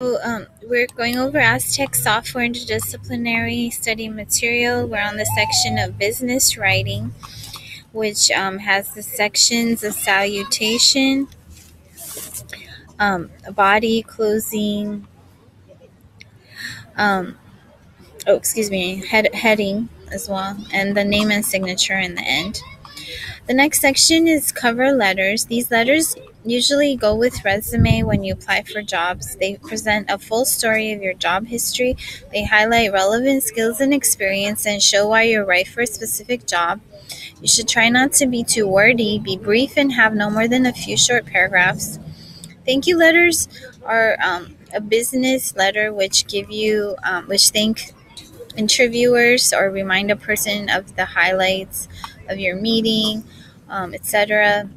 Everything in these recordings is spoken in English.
We're going over Aztec software interdisciplinary study material. We're on the section of business writing, which has the sections of salutation, body, closing, um, heading as well, and the name and signature in the end. The next section is cover letters. These letters usually go with resume when you apply for jobs. They present a full story of your job history. They highlight relevant skills and experience and show why you're right for a specific job. You should try not to be too wordy, be brief, and have no more than a few short paragraphs. Thank you letters are a business letter which thank interviewers or remind a person of the highlights of your meeting, etc.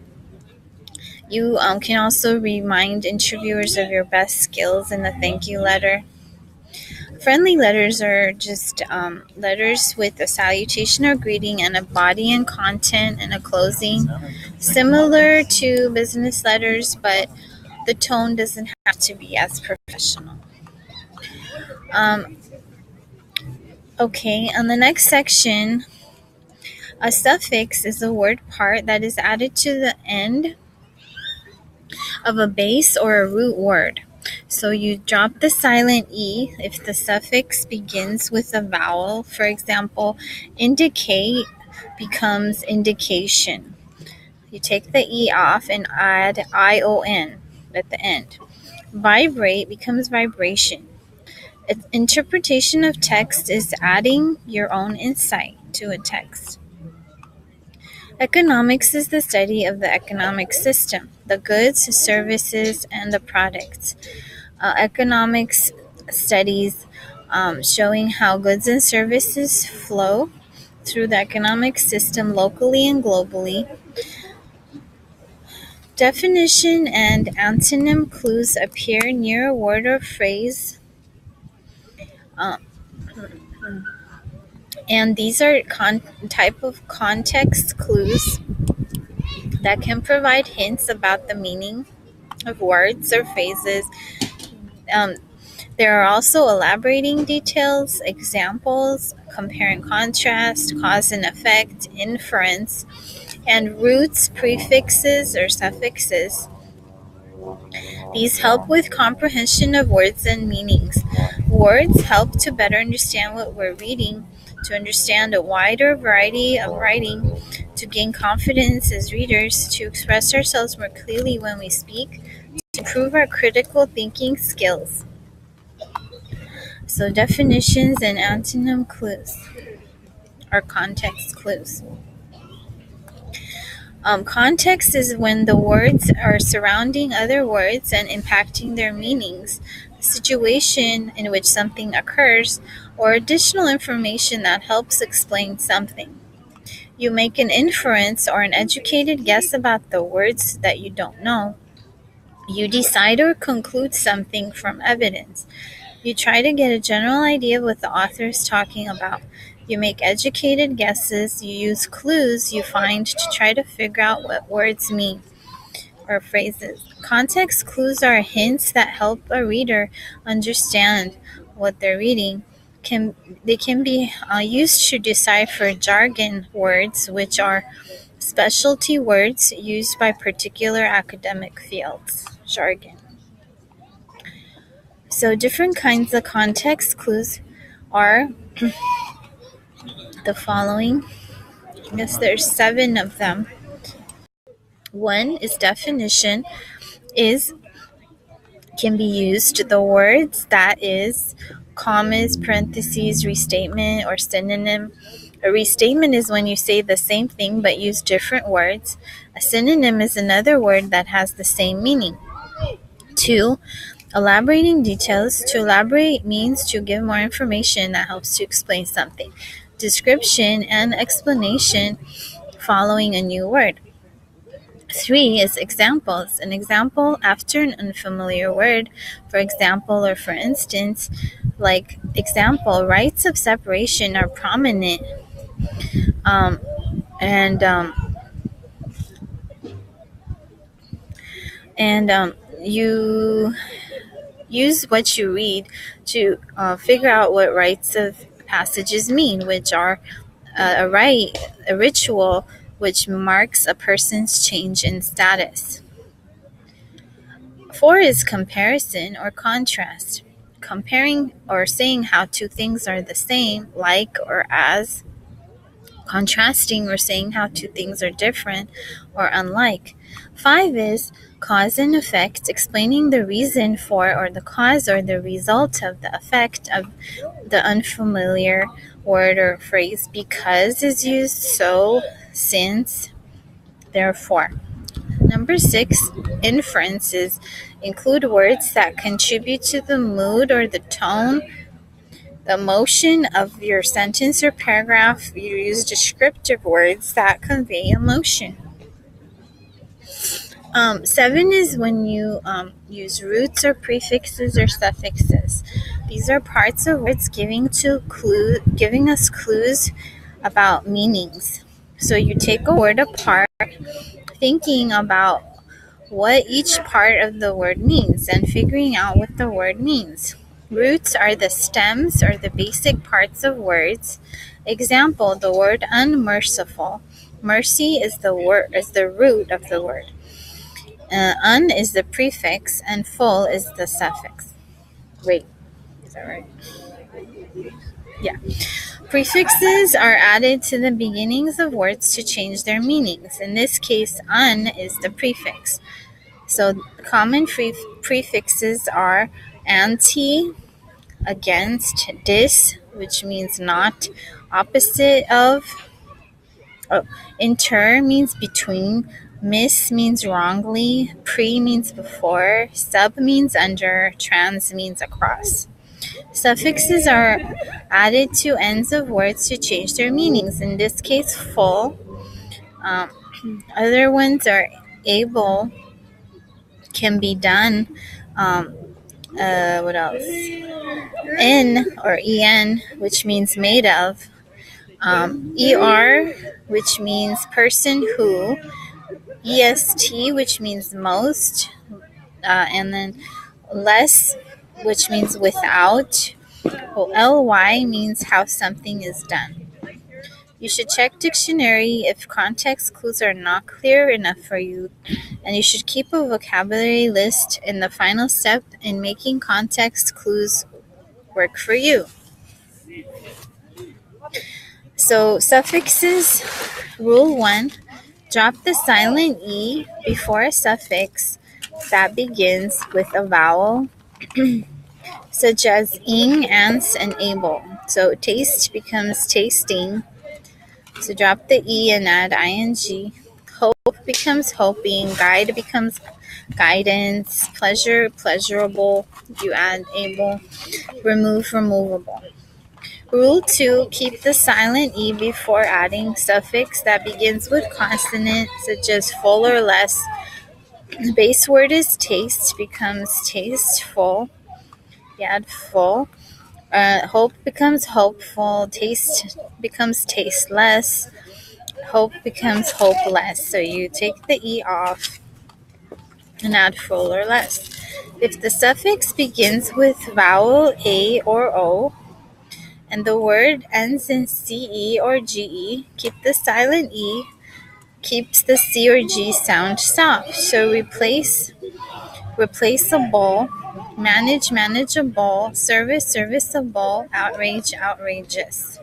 You can also remind interviewers of your best skills in the thank you letter. Friendly letters are just letters with a salutation or greeting and a body and content and a closing, similar to business letters, but the tone doesn't have to be as professional. Okay, on the next section, a suffix is a word part that is added to the end of a base or a root word. So you drop the silent E if the suffix begins with a vowel. For example, indicate becomes indication. You take the E off and add ION at the end. Vibrate becomes vibration. Interpretation of text is adding your own insight to a text. Economics is the study of the economic system, the goods, services, and the products. Economics studies showing how goods and services flow through the economic system locally and globally. Definition and antonym clues appear near a word or phrase. And these are type of context clues that can provide hints about the meaning of words or phrases. There are also elaborating details, examples, compare and contrast, cause and effect, inference, and roots, prefixes, or suffixes. These help with comprehension of words and meanings. Words help to better understand what we're reading, to understand a wider variety of writing, to gain confidence as readers, to express ourselves more clearly when we speak, to improve our critical thinking skills. So definitions and antonym clues are context clues. Context is when the words are surrounding other words and impacting their meanings, the situation in which something occurs, or additional information that helps explain something. You make an inference or an educated guess about the words that you don't know. You decide or conclude something from evidence. You try to get a general idea of what the author is talking about. You make educated guesses. You use clues you find to try to figure out what words mean or phrases. Context clues are hints that help a reader understand what they're reading. They can be used to decipher jargon words, which are specialty words used by particular academic fields. Jargon. So different kinds of context clues are the following. I guess there's 7 of them. One is definition can be used the words that is, commas, parentheses, restatement, or synonym. A restatement is when you say the same thing but use different words. A synonym is another word that has the same meaning. 2. Elaborating details. To elaborate means to give more information that helps to explain something. Description and explanation following a new word. 3 is examples. An example after an unfamiliar word, for example or for instance, like example, rights of separation are prominent. You Use what you read to figure out what rites of passages mean, which are a rite, a ritual, which marks a person's change in status. 4 is comparison or contrast, comparing or saying how two things are the same, like or as. Contrasting or saying how two things are different or unlike. 5 is cause and effect, explaining the reason for or the cause or the result of the effect of the unfamiliar word or phrase. Because is used, so, since, therefore. Number 6, inferences include words that contribute to the mood or the tone, the emotion of your sentence or paragraph. You use descriptive words that convey emotion. 7 is when you use roots or prefixes or suffixes. These are parts of words giving us clues about meanings. So you take a word apart, thinking about what each part of the word means and figuring out what the word means. Roots are the stems or the basic parts of words. Example, the word unmerciful. Mercy is the root of the word. Un is the prefix and full is the suffix. Wait, is that right? Yeah. Prefixes are added to the beginnings of words to change their meanings. In this case, un is the prefix. So common prefixes are anti, against, dis, which means not, opposite of, inter means between, mis means wrongly, pre means before, sub means under, trans means across. Suffixes are added to ends of words to change their meanings. In this case, full. Other ones are able, can be done. What else? In or en, which means made of. Er, which means person who. Est, which means most. And then less, which means without. Ly means how something is done. You should check dictionary if context clues are not clear enough for you, and you should keep a vocabulary list in the final step in making context clues work for you. So suffixes, rule 1, drop the silent E before a suffix that begins with a vowel, such as ing, ants, and able. So taste becomes tasting. So drop the E and add ing. Hope becomes hoping. Guide becomes guidance. Pleasure, pleasurable. You add able. Remove, removable. Rule 2, keep the silent E before adding suffix that begins with consonant, such as full or less. The base word is taste, becomes tasteful. You add full. Hope becomes hopeful. Taste becomes tasteless. Hope becomes hopeless. So you take the E off and add full or less. If the suffix begins with vowel A or O, and the word ends in CE or GE, keep the silent E, keeps the C or G sound soft. So replaceable, manage, manageable, service, serviceable, outrage, outrageous.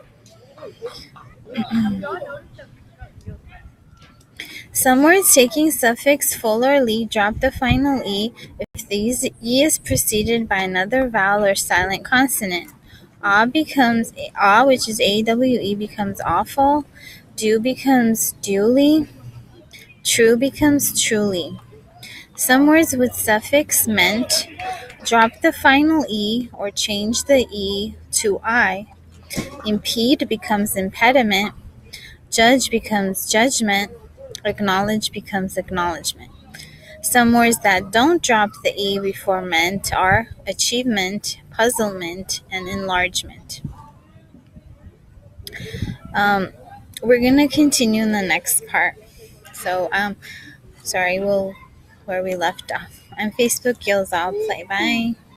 Some words taking suffix full or ly drop the final E if the E is preceded by another vowel or silent consonant. Becomes which is AWE, becomes awful. Do becomes duly. True becomes truly. Some words with suffix meant drop the final E or change the E to I. Impede becomes impediment. Judge becomes judgment. Acknowledge becomes acknowledgement. Some words that don't drop the E before meant are achievement, puzzlement, and enlargement. We're going to continue in the next part. So, where we left off. On Facebook, I'll play. Bye.